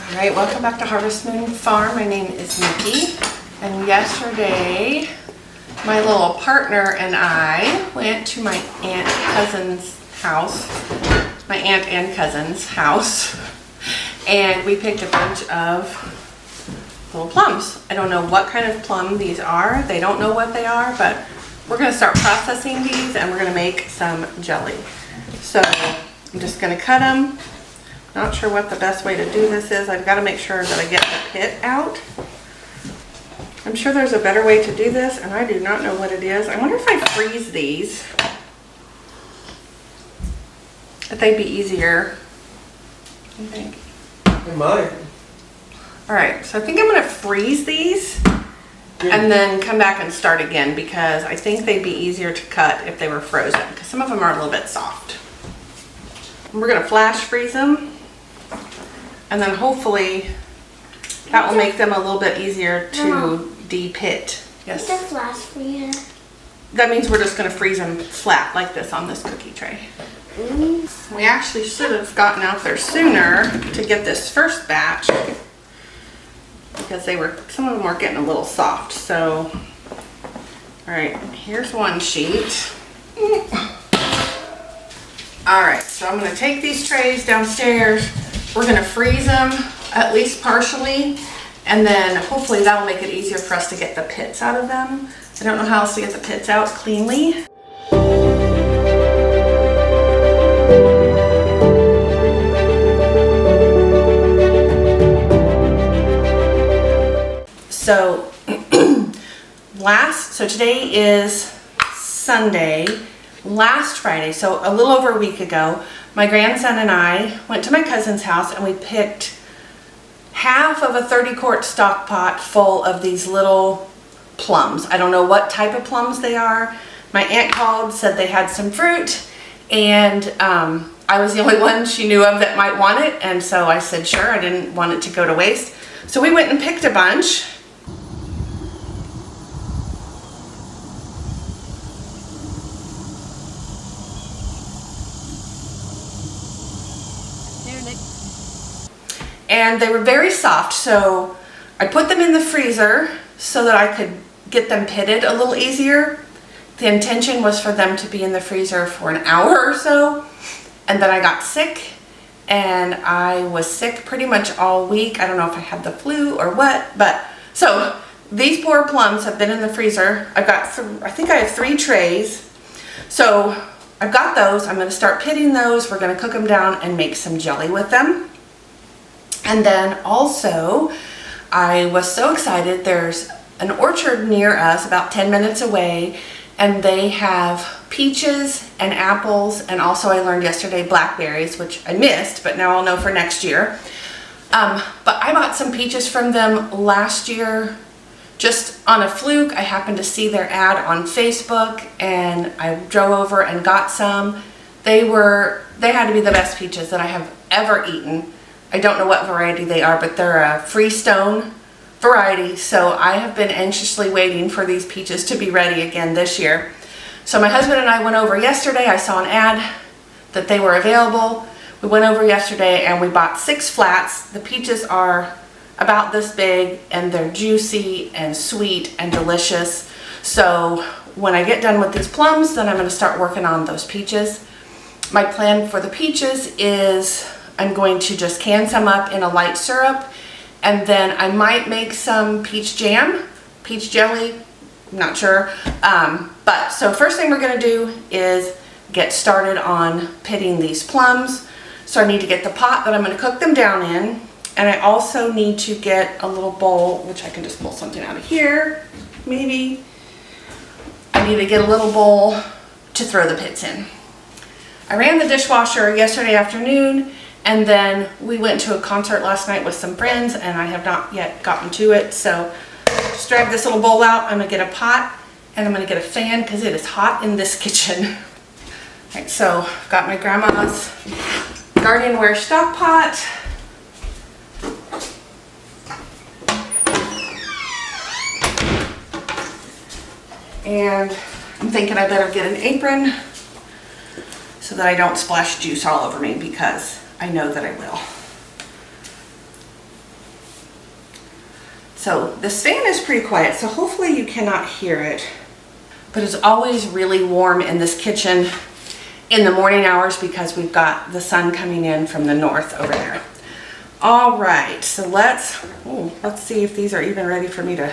Alright, welcome back to Harvest Moon Farm. My name is Nikki, and yesterday my little partner and I went to my aunt and cousin's house, and we picked a bunch of little plums. I don't know what kind of plum these are. They don't know what they are, but we're going to start processing these and we're going to make some jelly. So I'm just going to cut them. Not sure what the best way to do this is. I've got to make sure that I get the pit out. I'm sure there's a better way to do this, and I do not know what it is. I wonder if I freeze these, if they'd be easier. What do you think? It might. Alright, so I think I'm going to freeze these and then come back and start again, because I think they'd be easier to cut if they were frozen, because some of them are a little bit soft. And we're going to flash freeze them, and then hopefully that will make them a little bit easier to de-pit. Yes? The flash freezer. That means we're just going to freeze them flat like this on this cookie tray. We actually should have gotten out there sooner to get this first batch, because some of them were getting a little soft. So, alright, here's one sheet. Alright, so I'm going to take these trays downstairs. We're going to freeze them, at least partially, and then hopefully that will make it easier for us to get the pits out of them. I don't know how else to get the pits out cleanly. So, today is Sunday. Last Friday, so a little over a week ago, my grandson and I went to my cousin's house and we picked half of a 30-quart stock pot full of these little plums. I don't know what type of plums they are. My aunt called, said they had some fruit, and I was the only one she knew of that might want it, and so I said sure, I didn't want it to go to waste. So we went and picked a bunch. And they were very soft, so I put them in the freezer so that I could get them pitted a little easier. The intention was for them to be in the freezer for an hour or so, and then I got sick, and I was sick pretty much all week. I don't know if I had the flu or what, but so these poor plums have been in the freezer. I've got, I think I have 3 trays, so I've got those. I'm going to start pitting those. We're going to cook them down and make some jelly with them. And then also, I was so excited, there's an orchard near us about 10 minutes away, and they have peaches and apples, and also I learned yesterday blackberries, which I missed, but now I'll know for next year. But I bought some peaches from them last year, just on a fluke. I happened to see their ad on Facebook, and I drove over and got some. They had to be the best peaches that I have ever eaten. I don't know what variety they are, but they're a Freestone variety, so I have been anxiously waiting for these peaches to be ready again this year. So my husband and I went over yesterday. I saw an ad that they were available. We went over yesterday and we bought 6 flats. The peaches are about this big, and they're juicy and sweet and delicious. So when I get done with these plums, then I'm going to start working on those peaches. My plan for the peaches is I'm going to just can some up in a light syrup, and then I might make some peach jam, peach jelly, I'm not sure. But so first thing we're going to do is get started on pitting these plums. So I need to get the pot that I'm going to cook them down in, and I also need to get a little bowl, which I can just pull something out of here, maybe. I need to get a little bowl to throw the pits in. I ran the dishwasher yesterday afternoon, and then we went to a concert last night with some friends, and I have not yet gotten to it. So just drag this little bowl out. I'm going to get a pot, and I'm going to get a fan because it is hot in this kitchen. All right, so I've got my grandma's gardenware stock pot. And I'm thinking I better get an apron so that I don't splash juice all over me, because I know that I will. So this fan is pretty quiet, so hopefully you cannot hear it. But it's always really warm in this kitchen in the morning hours because we've got the sun coming in from the north over there. All right, so let's see if these are even ready for me to.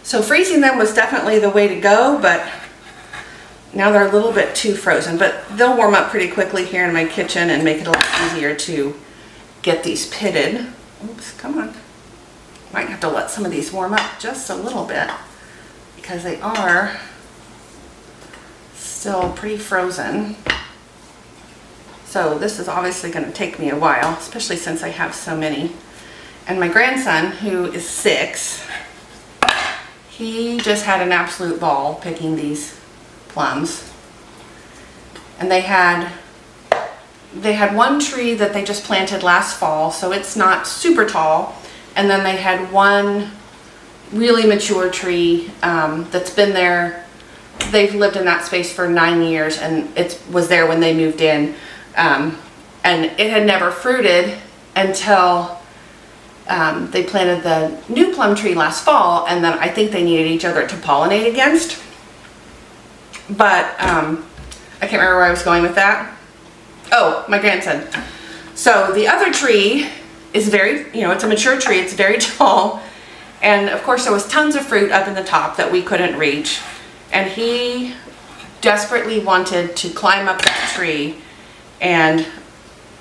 So freezing them was definitely the way to go, but now they're a little bit too frozen, but they'll warm up pretty quickly here in my kitchen and make it a lot easier to get these pitted. Oops, come on. Might have to let some of these warm up just a little bit because they are still pretty frozen. So this is obviously going to take me a while, especially since I have so many. And my grandson, who is 6, he just had an absolute ball picking these plums. And they had one tree that they just planted last fall, so it's not super tall. And then they had one really mature tree that's been there. They've lived in that space for 9 years, and it was there when they moved in. And it had never fruited until they planted the new plum tree last fall, and then I think they needed each other to pollinate against. But I can't remember where I was going with that. Oh, my grandson. So the other tree is very, it's a mature tree, it's very tall, and of course there was tons of fruit up in the top that we couldn't reach, and he desperately wanted to climb up that tree and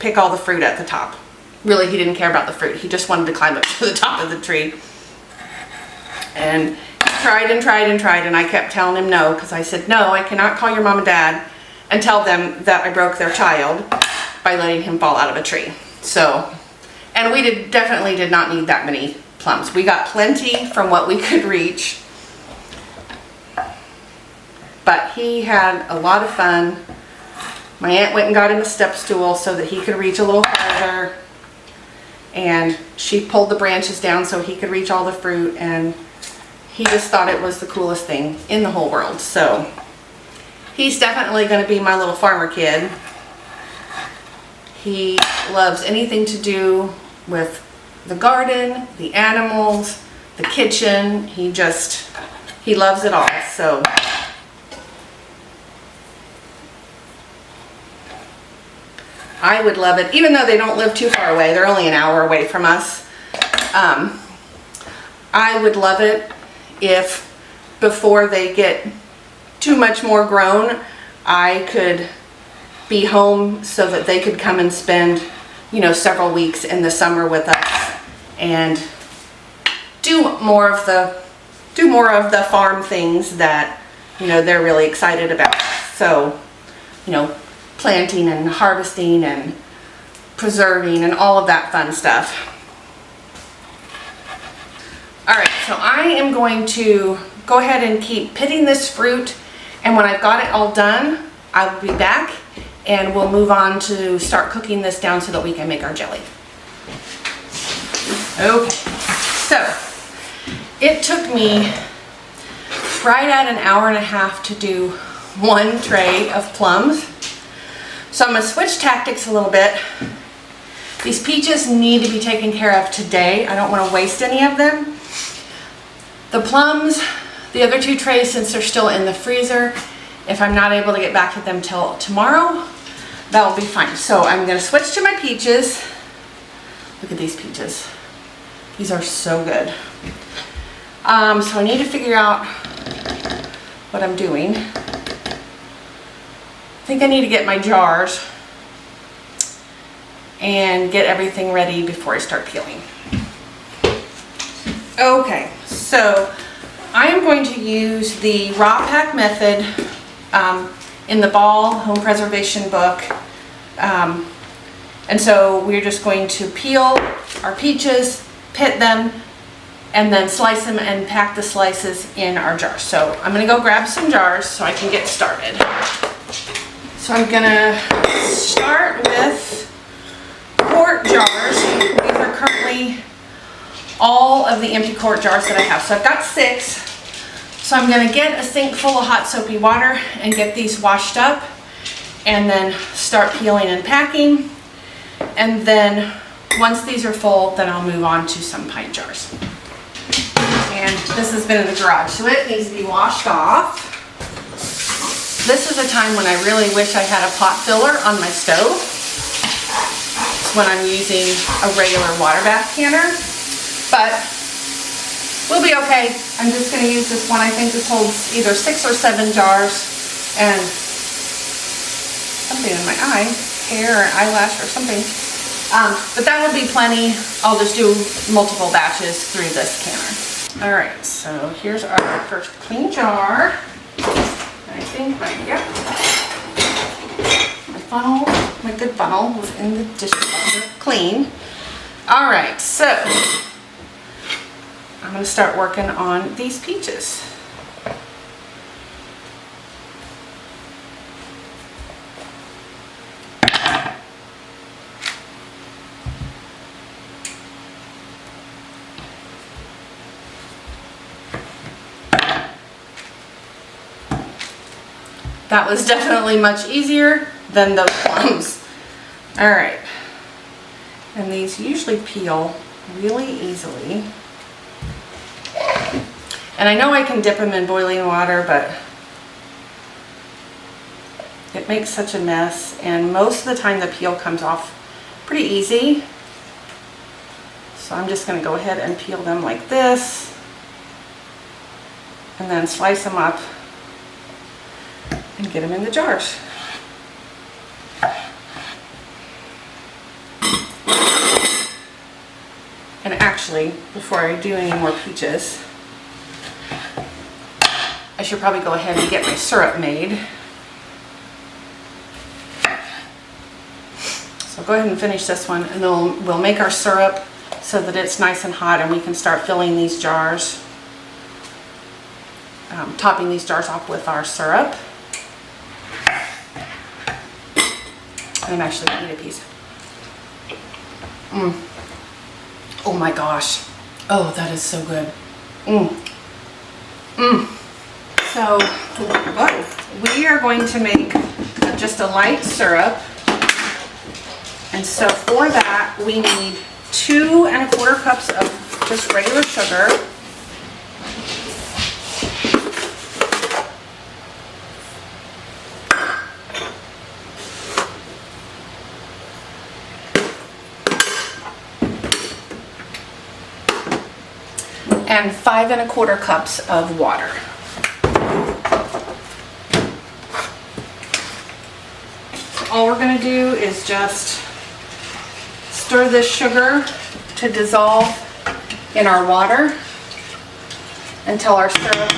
pick all the fruit at the top. Really, he didn't care about the fruit. He just wanted to climb up to the top of the tree. And he tried and tried and tried, and I kept telling him no, because I said, no, I cannot call your mom and dad and tell them that I broke their child by letting him fall out of a tree. So, and we definitely did not need that many plums. We got plenty from what we could reach. But he had a lot of fun. My aunt went and got him a step stool so that he could reach a little farther. And she pulled the branches down so he could reach all the fruit, and he just thought it was the coolest thing in the whole world. So he's definitely going to be my little farmer kid. He loves anything to do with the garden, the animals, the kitchen. He loves it all. So I would love it, even though they don't live too far away. They're only an hour away from us. I would love it if before they get too much more grown, I could be home so that they could come and spend, several weeks in the summer with us and do more of the farm things that, they're really excited about. So, planting and harvesting and preserving and all of that fun stuff. Alright, so I am going to go ahead and keep pitting this fruit, and when I've got it all done, I will be back and we'll move on to start cooking this down so that we can make our jelly. Okay, so it took me right at an hour and a half to do one tray of plums. So I'm going to switch tactics a little bit. These peaches need to be taken care of today. I don't want to waste any of them. The plums, the other 2 trays, since they're still in the freezer, if I'm not able to get back to them till tomorrow, that will be fine. So I'm going to switch to my peaches. Look at these peaches. These are so good. So I need to figure out what I'm doing. I think I need to get my jars and get everything ready before I start peeling. Okay, so I am going to use the raw pack method in the Ball Home Preservation book. And so we're just going to peel our peaches, pit them, and then slice them and pack the slices in our jars. So I'm gonna go grab some jars so I can get started. So I'm gonna start with quart jars. These are currently all of the empty quart jars that I have. So I've got 6. So I'm gonna get a sink full of hot soapy water and get these washed up, and then start peeling and packing. And then once these are full, then I'll move on to some pint jars. And this has been in the garage, so it needs to be washed off. This is a time when I really wish I had a pot filler on my stove. It's when I'm using a regular water bath canner, but we'll be okay. I'm just going to use this one. I think this holds either 6 or 7 jars, and something in my eye, hair or eyelash or something. But that would be plenty. I'll just do multiple batches through this canner. All right, so here's our first clean jar. I think my funnel, my good funnel was in the dishwasher, clean. All right, so I'm gonna start working on these peaches. That was definitely much easier than those plums. All right, and these usually peel really easily. And I know I can dip them in boiling water, but it makes such a mess, and most of the time the peel comes off pretty easy. So I'm just going to go ahead and peel them like this, and then slice them up and get them in the jars. And actually, before I do any more peaches, I should probably go ahead and get my syrup made. So go ahead and finish this one, and then we'll make our syrup so that it's nice and hot, and we can start filling these jars, topping these jars off with our syrup. I'm actually gonna eat a piece. Oh my gosh. Oh, that is so good. So we are going to make just a light syrup. And so for that, we need 2 1/4 cups of just regular sugar. And 5 1/4 cups of water. All we're going to do is just stir this sugar to dissolve in our water until our syrup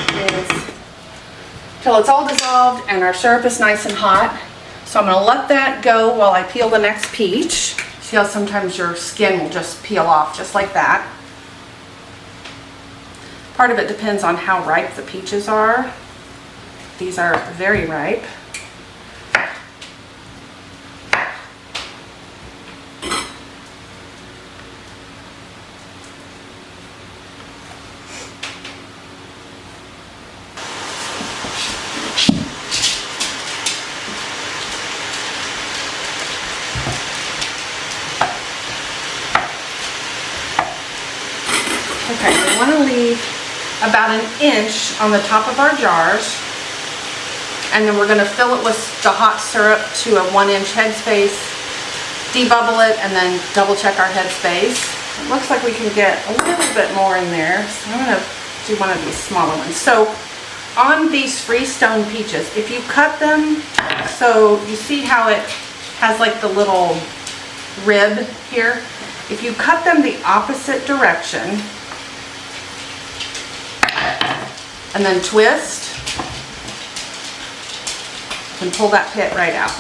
till it's all dissolved and our syrup is nice and hot. So I'm going to let that go while I peel the next peach. See how sometimes your skin will just peel off just like that. Part of it depends on how ripe the peaches are. These are very ripe. Okay, we want to leave about 1 inch on the top of our jars, and then we're going to fill it with the hot syrup to a 1 inch headspace, debubble it, and then double check our headspace. It looks like we can get a little bit more in there, so I'm going to do one of these smaller ones. So on these Freestone peaches, if you cut them, so you see how it has like the little rib here, if you cut them the opposite direction, and then twist, and pull that pit right out.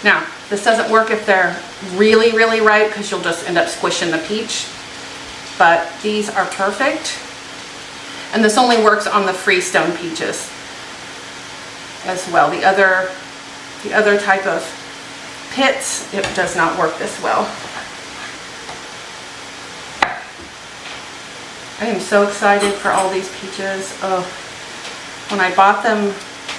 Now, This doesn't work if they're really, really ripe because you'll just end up squishing the peach. But these are perfect. And this only works on the freestone peaches as well. The other type of pits, it does not work this well. I am so excited for all these peaches. Oh, when I bought them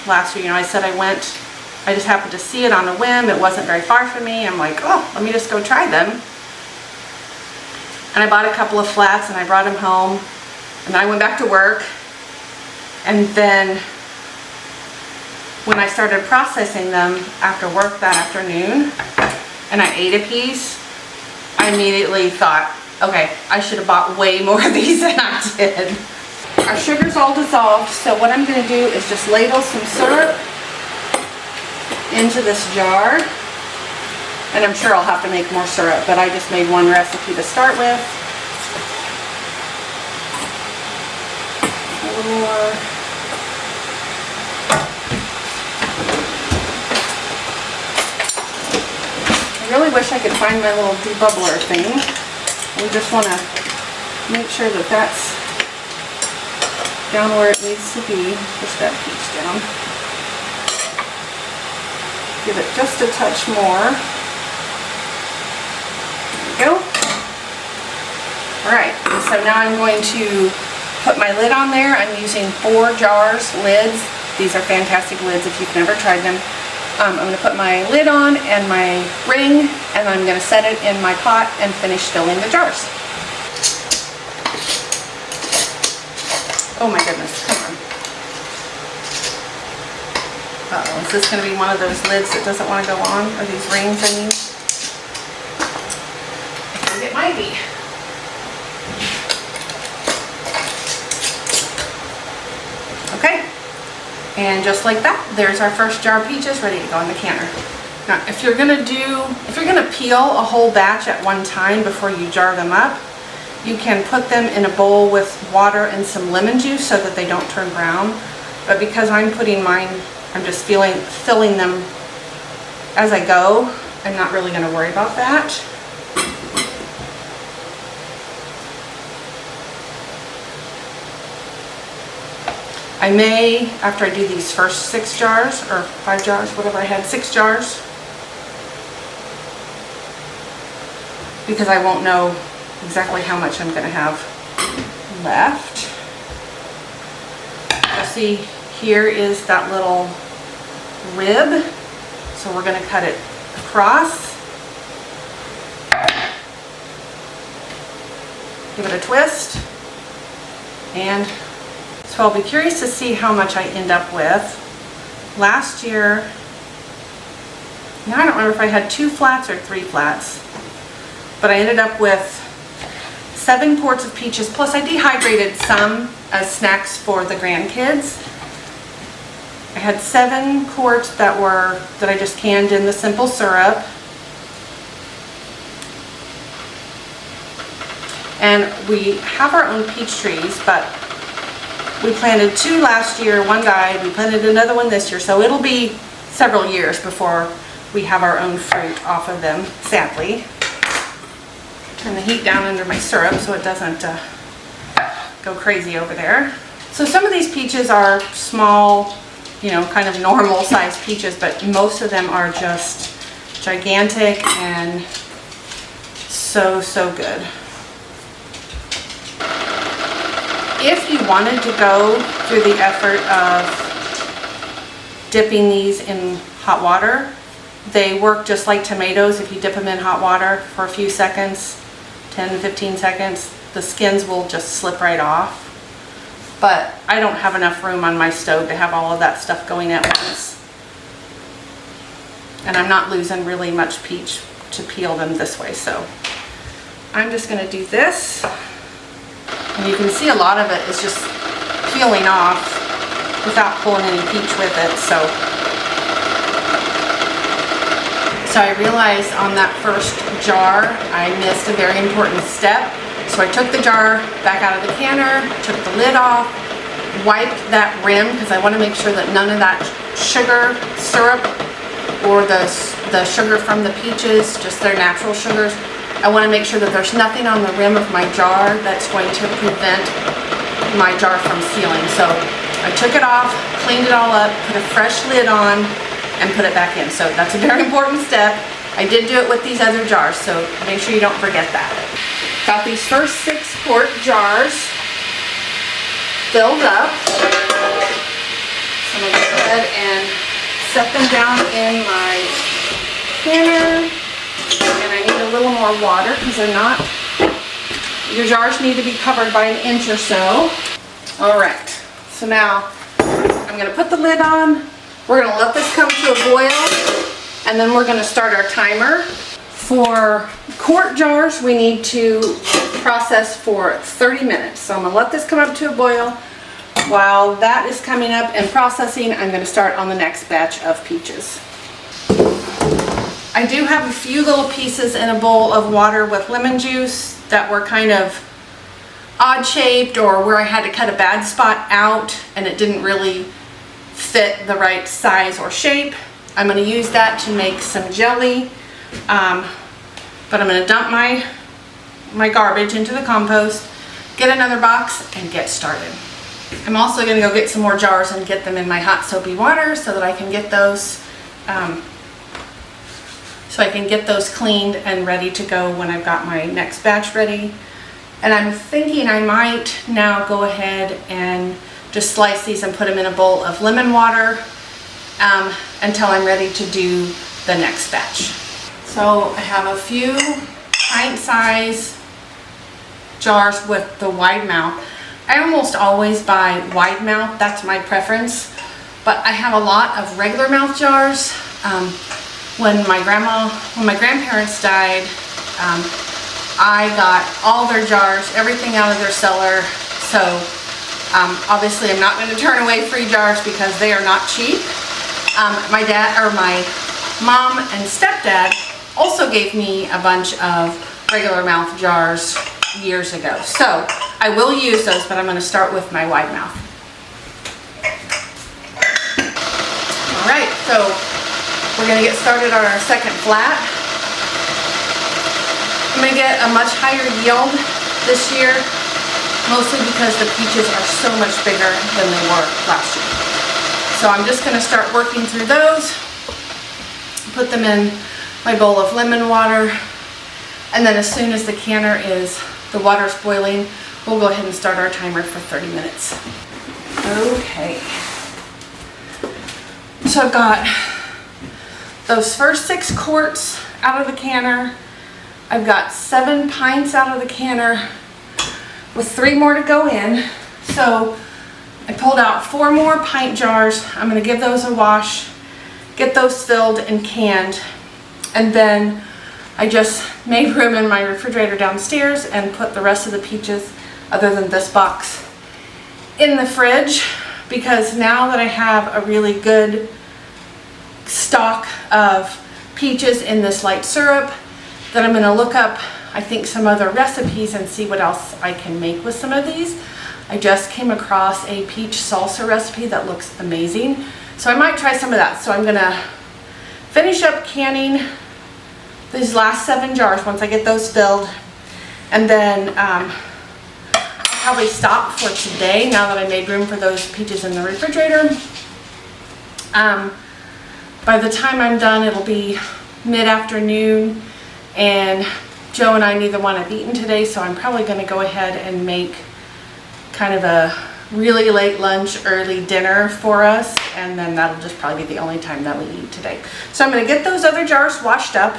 last year, I said I just happened to see it on a whim. It wasn't very far from me. I'm like, oh, let me just go try them. And I bought a couple of flats and I brought them home. And then I went back to work. And then when I started processing them after work that afternoon, and I ate a piece, I immediately thought, okay, I should have bought way more of these than I did. Our sugar's all dissolved, so what I'm going to do is just ladle some syrup into this jar. And I'm sure I'll have to make more syrup, but I just made one recipe to start with. A little more. I really wish I could find my little debubbler thing. We just want to make sure that that's down where it needs to be. Push that peach down. Give it just a touch more. There we go. Alright, so now I'm going to put my lid on there. I'm using 4 jars lids. These are fantastic lids if you've never tried them. I'm going to put my lid on and my ring, and I'm going to set it in my pot and finish filling the jars. Oh my goodness, come on. Uh-oh, is this going to be one of those lids that doesn't want to go on? Or these rings, I mean? I think it might be. Okay. And just like that, there's our first jar of peaches ready to go in the canner. Now, if you're gonna peel a whole batch at one time before you jar them up, you can put them in a bowl with water and some lemon juice so that they don't turn brown. But because I'm putting mine, I'm just filling them as I go, I'm not really gonna worry about that. I may, after I do these first 6 jars, or 5 jars, whatever I had, 6 jars, because I won't know exactly how much I'm going to have left. You'll see here is that little rib, so we're going to cut it across. Give it a twist, and so I'll be curious to see how much I end up with. Last year, now I don't remember if I had 2 flats or 3 flats, but I ended up with 7 quarts of peaches, plus I dehydrated some as snacks for the grandkids. I had 7 quarts that I just canned in the simple syrup. And we have our own peach trees, but we planted 2 last year, 1 died, we planted another one this year, so it'll be several years before we have our own fruit off of them, sadly. Turn the heat down under my syrup so it doesn't go crazy over there. So some of these peaches are small, kind of normal sized peaches, but most of them are just gigantic and so good. If you wanted to go through the effort of dipping these in hot water, they work just like tomatoes. If you dip them in hot water for a few seconds, 10 to 15 seconds, the skins will just slip right off. But I don't have enough room on my stove to have all of that stuff going at once. And I'm not losing really much peach to peel them this way, so I'm just going to do this. And you can see a lot of it is just peeling off without pulling any peach with it. So I realized on that first jar I missed a very important step. So I took the jar back out of the canner, took the lid off, wiped that rim because I want to make sure that none of that sugar syrup or the sugar from the peaches, just their natural sugars. I want to make sure that there's nothing on the rim of my jar that's going to prevent my jar from sealing. So I took it off, cleaned it all up, put a fresh lid on, and put it back in. So that's a very important step. I did do it with these other jars, so make sure you don't forget that. Got these first 6 quart jars filled up. So I'm going to go ahead and set them down in my canner. And I need a little more water because they're not, your jars need to be covered by 1 inch or so. All right, so now I'm going to put the lid on. We're going to let this come to a boil, and then we're going to start our timer. For quart jars, we need to process for 30 minutes. So I'm going to let this come up to a boil. While that is coming up and processing, I'm going to start on the next batch of peaches. I do have a few little pieces in a bowl of water with lemon juice that were kind of odd shaped, or where I had to cut a bad spot out and it didn't really fit the right size or shape. I'm going to use that to make some jelly, but I'm going to dump my garbage into the compost, get another box, and get started. I'm also going to go get some more jars and get them in my hot soapy water so that I can get those cleaned and ready to go when I've got my next batch ready. And I'm thinking I might now go ahead and just slice these and put them in a bowl of lemon water until I'm ready to do the next batch. So I have a few pint-size jars with the wide mouth. I almost always buy wide mouth, that's my preference, but I have a lot of regular mouth jars. When my grandparents died, I got all their jars, everything out of their cellar. So obviously I'm not going to turn away free jars because they are not cheap. My mom and stepdad also gave me a bunch of regular mouth jars years ago. So I will use those, but I'm going to start with my wide mouth. All right, so we're going to get started on our second flat. I'm going to get a much higher yield this year, mostly because the peaches are so much bigger than they were last year. So I'm just going to start working through those, put them in my bowl of lemon water, and then as soon as the water's boiling, we'll go ahead and start our timer for 30 minutes. Okay. So I've got those first 6 quarts out of the canner. I've got 7 pints out of the canner with 3 more to go in. So I pulled out 4 more pint jars. I'm going to give those a wash, get those filled and canned, and then I just made room in my refrigerator downstairs and put the rest of the peaches, other than this box, in the fridge, because now that I have a really good stock of peaches in this light syrup, that I'm going to look up, I think, some other recipes and see what else I can make with some of these. I just came across a peach salsa recipe that looks amazing, so I might try some of that. So I'm going to finish up canning these last 7 jars once I get those filled, and then I'll probably stop for today now that I made room for those peaches in the refrigerator. By the time I'm done, it'll be mid-afternoon, and Joe and I neither one have eaten today, so I'm probably going to go ahead and make kind of a really late lunch, early dinner for us, and then that'll just probably be the only time that we eat today. So I'm going to get those other jars washed up,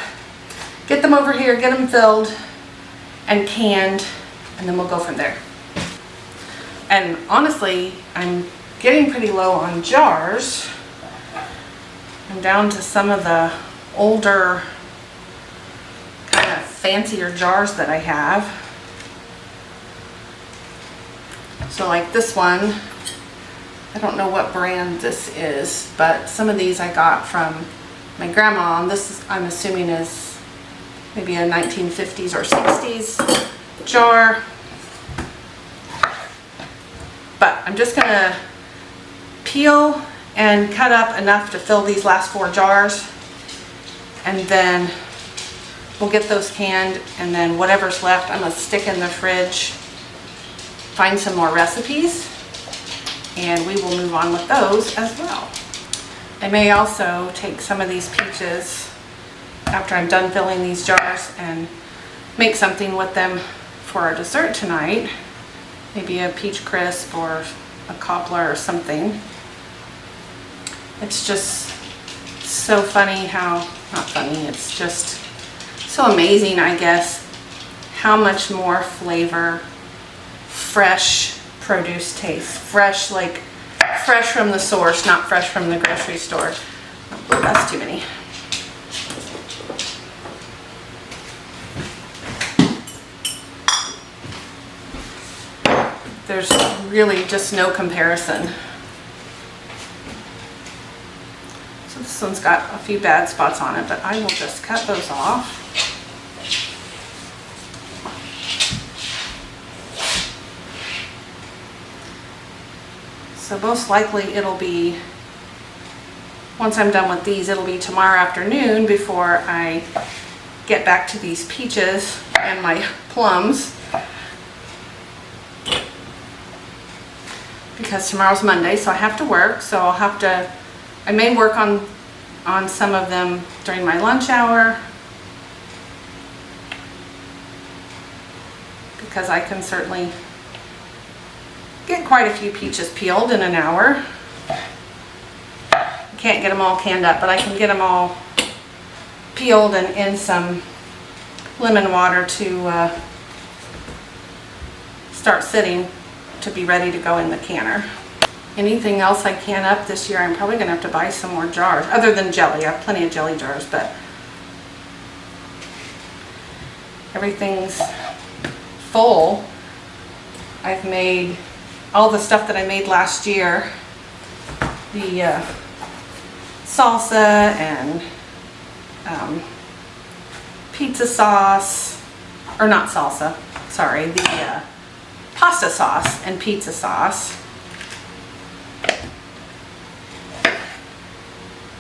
get them over here, get them filled and canned, and then we'll go from there. And honestly, I'm getting pretty low on jars. I'm down to some of the older, kind of fancier jars that I have. So like this one, I don't know what brand this is, but some of these I got from my grandma, and this is, I'm assuming, is maybe a 1950s or 60s jar. But I'm just gonna peel and cut up enough to fill these last 4 jars, And then we'll get those canned, and then whatever's left I'm gonna stick in the fridge, find some more recipes, and we will move on with those as well. I may also take some of these peaches after I'm done filling these jars and make something with them for our dessert tonight. Maybe a peach crisp or a cobbler or something. It's just so funny how, not funny, it's just so amazing, I guess, how much more flavor fresh produce tastes. Fresh, like fresh from the source, not fresh from the grocery store. Oh, that's too many. There's really just no comparison. So this one's got a few bad spots on it, but I will just cut those off. So most likely it'll be, once I'm done with these, it'll be tomorrow afternoon before I get back to these peaches and my plums. Because tomorrow's Monday, so I have to work, so I'll have to, I may work on some of them during my lunch hour, because I can certainly get quite a few peaches peeled in an hour. Can't get them all canned up, but I can get them all peeled and in some lemon water to start sitting to be ready to go in the canner. Anything else I can up this year, I'm probably gonna have to buy some more jars, other than jelly. I have plenty of jelly jars, but everything's full. I've made all the stuff that I made last year, the salsa and pizza sauce, or not salsa, sorry, the pasta sauce and pizza sauce.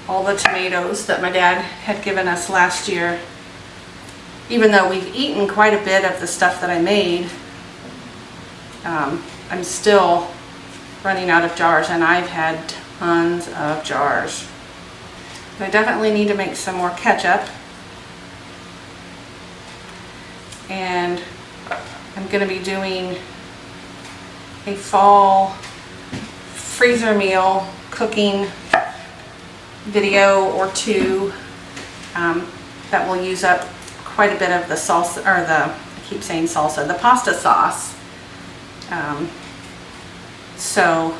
All the tomatoes that my dad had given us last year. Even though we've eaten quite a bit of the stuff that I made, I'm still running out of jars, and I've had tons of jars. I definitely need to make some more ketchup. And I'm going to be doing a fall freezer meal cooking video or two that will use up quite a bit of the salsa, or I keep saying salsa, the pasta sauce. So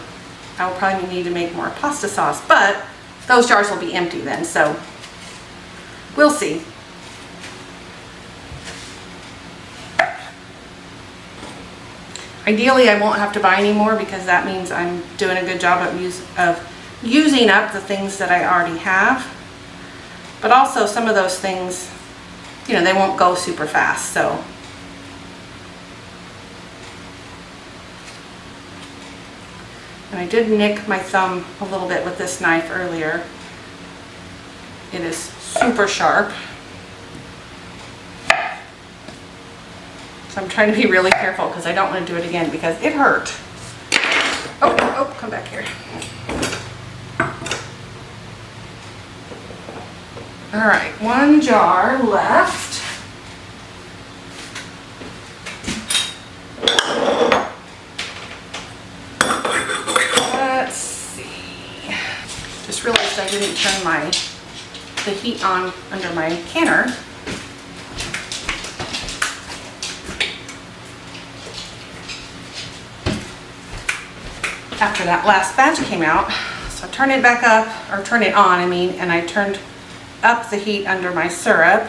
I'll probably need to make more pasta sauce, but those jars will be empty then, so we'll see. Ideally, I won't have to buy any more, because that means I'm doing a good job of using up the things that I already have. But also some of those things, you know, they won't go super fast, so. And I did nick my thumb a little bit with this knife earlier. It is super sharp. So I'm trying to be really careful, because I don't want to do it again, because it hurt. Oh, come back here. All right, one jar left. Let's see. Just realized I didn't turn the heat on under my canner. After that last batch came out, so I turned it back up, or turn it on, I mean, and I turned up the heat under my syrup,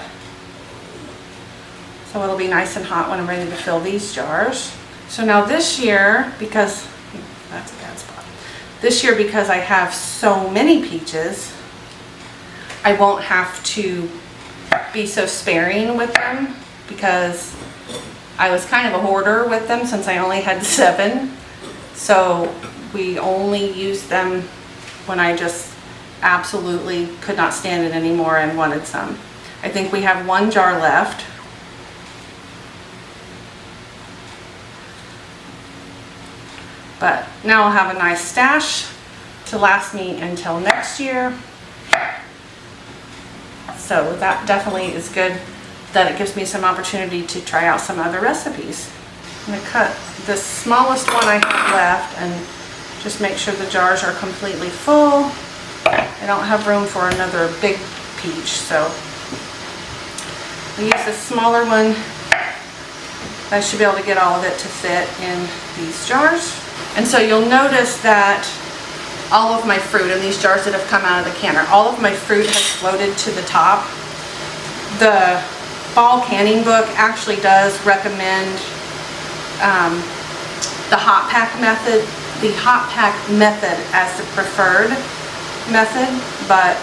so it'll be nice and hot when I'm ready to fill these jars. So now this year, because that's a bad spot, this year because I have so many peaches, I won't have to be so sparing with them, because I was kind of a hoarder with them since I only had 7. So we only use them when I just absolutely could not stand it anymore and wanted some. I think we have one jar left. But now I'll have a nice stash to last me until next year. So that definitely is good, that it gives me some opportunity to try out some other recipes. I'm going to cut the smallest one I have left and just make sure the jars are completely full. I don't have room for another big peach, so I use this smaller one. I should be able to get all of it to fit in these jars. And so you'll notice that all of my fruit in these jars that have come out of the canner, all of my fruit has floated to the top. The fall canning book actually does recommend the hot pack method as the preferred method, but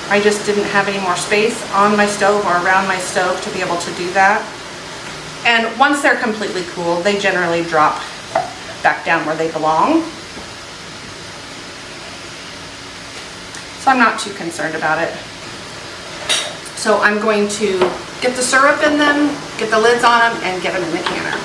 I just didn't have any more space on my stove or around my stove to be able to do that. And once they're completely cool, they generally drop back down where they belong. So I'm not too concerned about it. So I'm going to get the syrup in them, get the lids on them, and get them in the canner.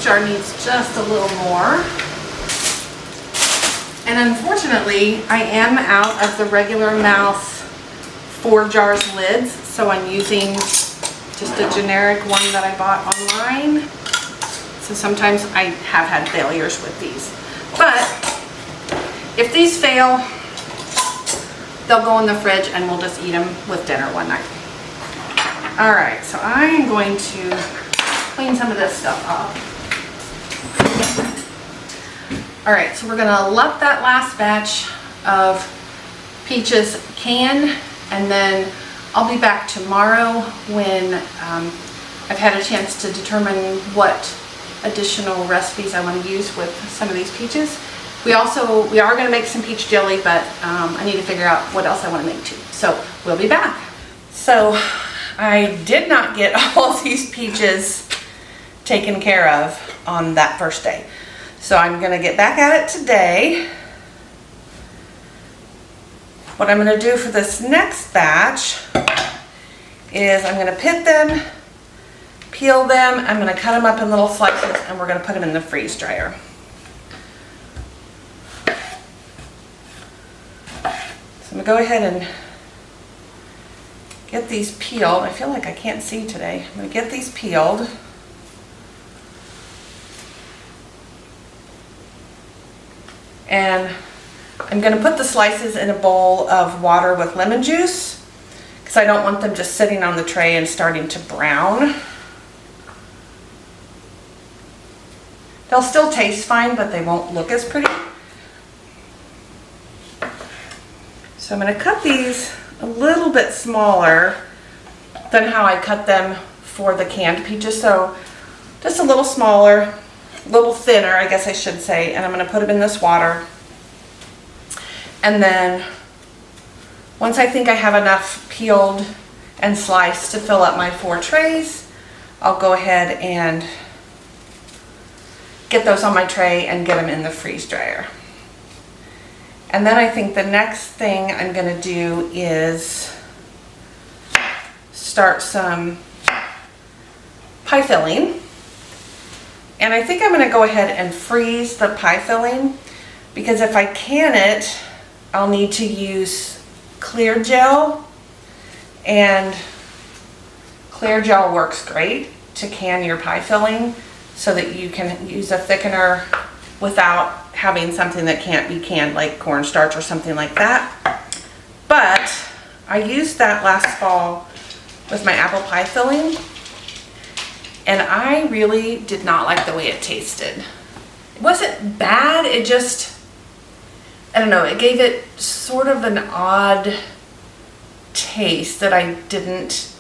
Jar needs just a little more. And unfortunately, I am out of the regular mouth 4 jars lids, so I'm using just a generic one that I bought online. So sometimes I have had failures with these. But if these fail, they'll go in the fridge and we'll just eat them with dinner one night. All right, so I am going to clean some of this stuff up. All right, so we're gonna let that last batch of peaches can, and then I'll be back tomorrow when I've had a chance to determine what additional recipes I want to use with some of these peaches. We are gonna make some peach jelly, but I need to figure out what else I want to make too. So we'll be back. So I did not get all of these peaches taken care of on that first day. So I'm gonna get back at it today. What I'm gonna do for this next batch is I'm gonna pit them, peel them, I'm gonna cut them up in little slices, and we're gonna put them in the freeze dryer. So I'm gonna go ahead and get these peeled. I feel like I can't see today. I'm gonna get these peeled. And I'm going to put the slices in a bowl of water with lemon juice because I don't want them just sitting on the tray and starting to brown. They'll still taste fine, but they won't look as pretty. So I'm going to cut these a little bit smaller than how I cut them for the canned peaches. So just a little smaller, a little thinner, I guess I should say, and I'm going to put them in this water. And then once I think I have enough peeled and sliced to fill up my 4 trays, I'll go ahead and get those on my tray and get them in the freeze dryer. And then I think the next thing I'm going to do is start some pie filling. And I think I'm going to go ahead and freeze the pie filling because if I can it, I'll need to use clear gel, and clear gel works great to can your pie filling so that you can use a thickener without having something that can't be canned like cornstarch or something like that. But I used that last fall with my apple pie filling, and I really did not like the way it tasted. It wasn't bad, it just, I don't know, it gave it sort of an odd taste that I didn't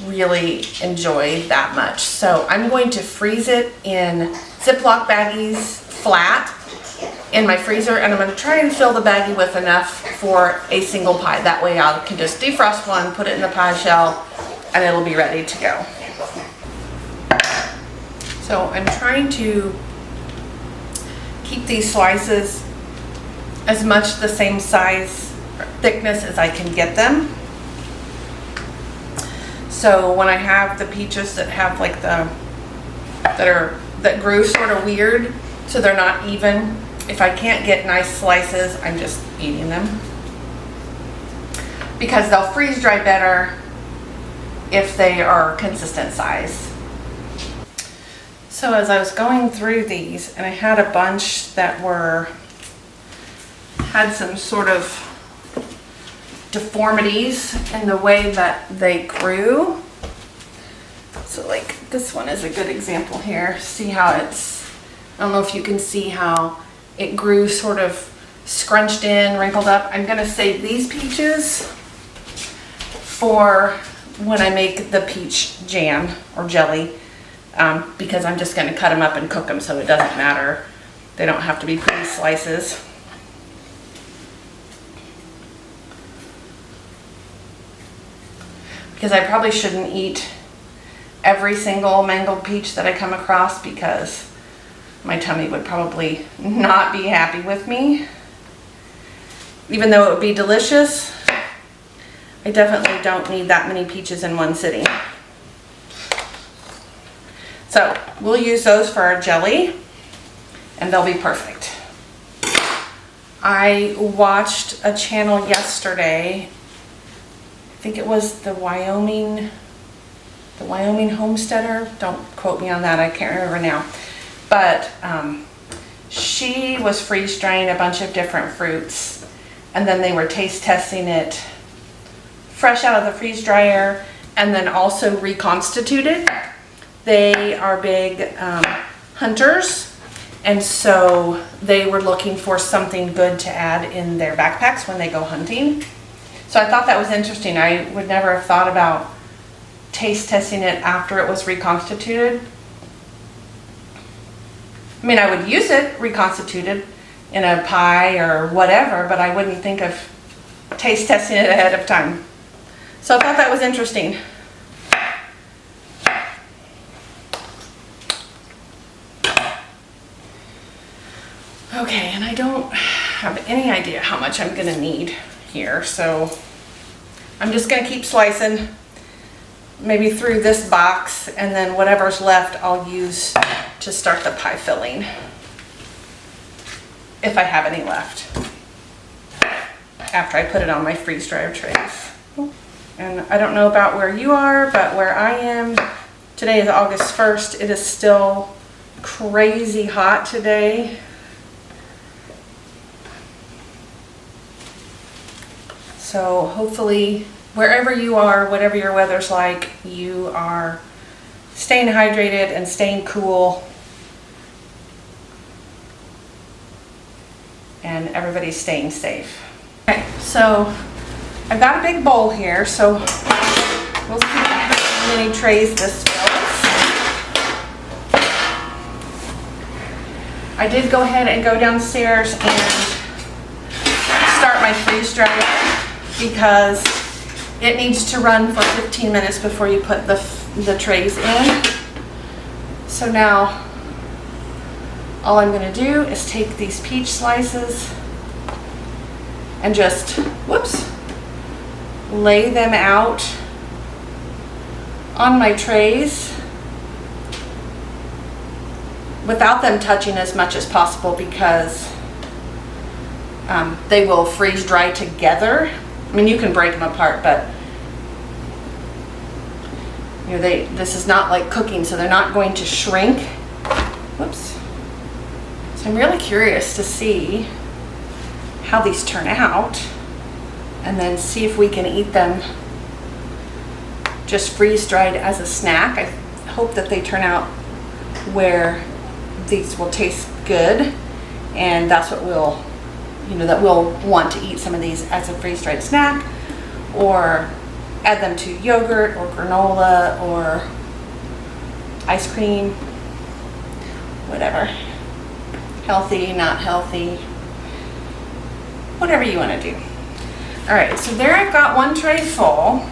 really enjoy that much. So I'm going to freeze it in Ziploc baggies flat in my freezer, and I'm going to try and fill the baggie with enough for a single pie. That way I can just defrost one, put it in the pie shell, and it'll be ready to go. So I'm trying to keep these slices as much the same size or thickness as I can get them. So when I have the peaches that have like that grew sort of weird, so they're not even, if I can't get nice slices, I'm just eating them, because they'll freeze dry better if they are consistent size. So as I was going through these, and I had a bunch that had some sort of deformities in the way that they grew. So like this one is a good example here. See how it's, I don't know if you can see how it grew sort of scrunched in, wrinkled up. I'm gonna save these peaches for when I make the peach jam or jelly, because I'm just gonna cut them up and cook them, so it doesn't matter. They don't have to be pretty slices. Because I probably shouldn't eat every single mangled peach that I come across, because my tummy would probably not be happy with me. Even though it would be delicious, I definitely don't need that many peaches in one sitting. So we'll use those for our jelly, and they'll be perfect. I watched a channel yesterday, I think it was the Wyoming homesteader. Don't quote me on that, I can't remember now. But she was freeze drying a bunch of different fruits, and then they were taste testing it fresh out of the freeze dryer and then also reconstituted. They are big hunters, and so they were looking for something good to add in their backpacks when they go hunting. So I thought that was interesting. I would never have thought about taste testing it after it was reconstituted. I mean, I would use it reconstituted in a pie or whatever, but I wouldn't think of taste testing it ahead of time. So I thought that was interesting. Okay, and I don't have any idea how much I'm gonna need here, so I'm just gonna keep slicing, maybe through this box, and then whatever's left I'll use to start the pie filling, if I have any left, after I put it on my freeze dryer trays. And I don't know about where you are, but where I am, today is August 1st, it is still crazy hot today. So hopefully wherever you are, whatever your weather's like, you are staying hydrated and staying cool, and everybody's staying safe. Okay, so I've got a big bowl here, so we'll see how many trays this fills. I did go ahead and go downstairs and start my freeze dryer, because it needs to run for 15 minutes before you put the trays in. So now all I'm going to do is take these peach slices and just, lay them out on my trays without them touching as much as possible, because they will freeze dry together. I mean, you can break them apart, but you know, this is not like cooking, so they're not going to shrink. Whoops. So I'm really curious to see how these turn out, and then see if we can eat them just freeze dried as a snack. I hope that they turn out where these will taste good, and that's what we'll, that we'll want to eat some of these as a freeze dried snack, or add them to yogurt or granola or ice cream, whatever. Healthy, not healthy, whatever you want to do. All right, so there I've got one tray full.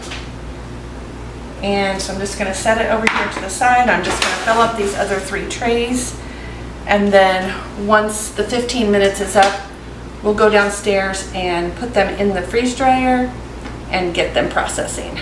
And so I'm just going to set it over here to the side. I'm just going to fill up these other 3 trays. And then once the 15 minutes is up, we'll go downstairs and put them in the freeze dryer and get them processing.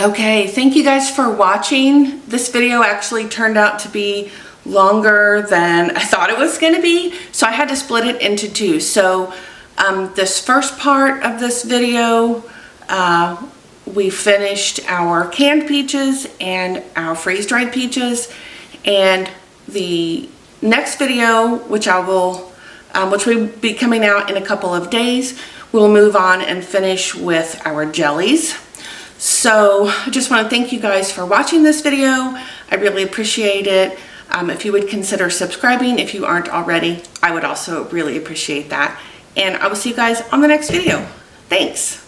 Okay, thank you guys for watching. This video actually turned out to be longer than I thought it was going to be, so I had to split it into 2. So this first part of this video, we finished our canned peaches and our freeze-dried peaches, and the next video, which will be coming out in a couple of days, we'll move on and finish with our jellies. So I just want to thank you guys for watching this video. I really appreciate it. If you would consider subscribing if you aren't already, I would also really appreciate that. And I will see you guys on the next video. Thanks.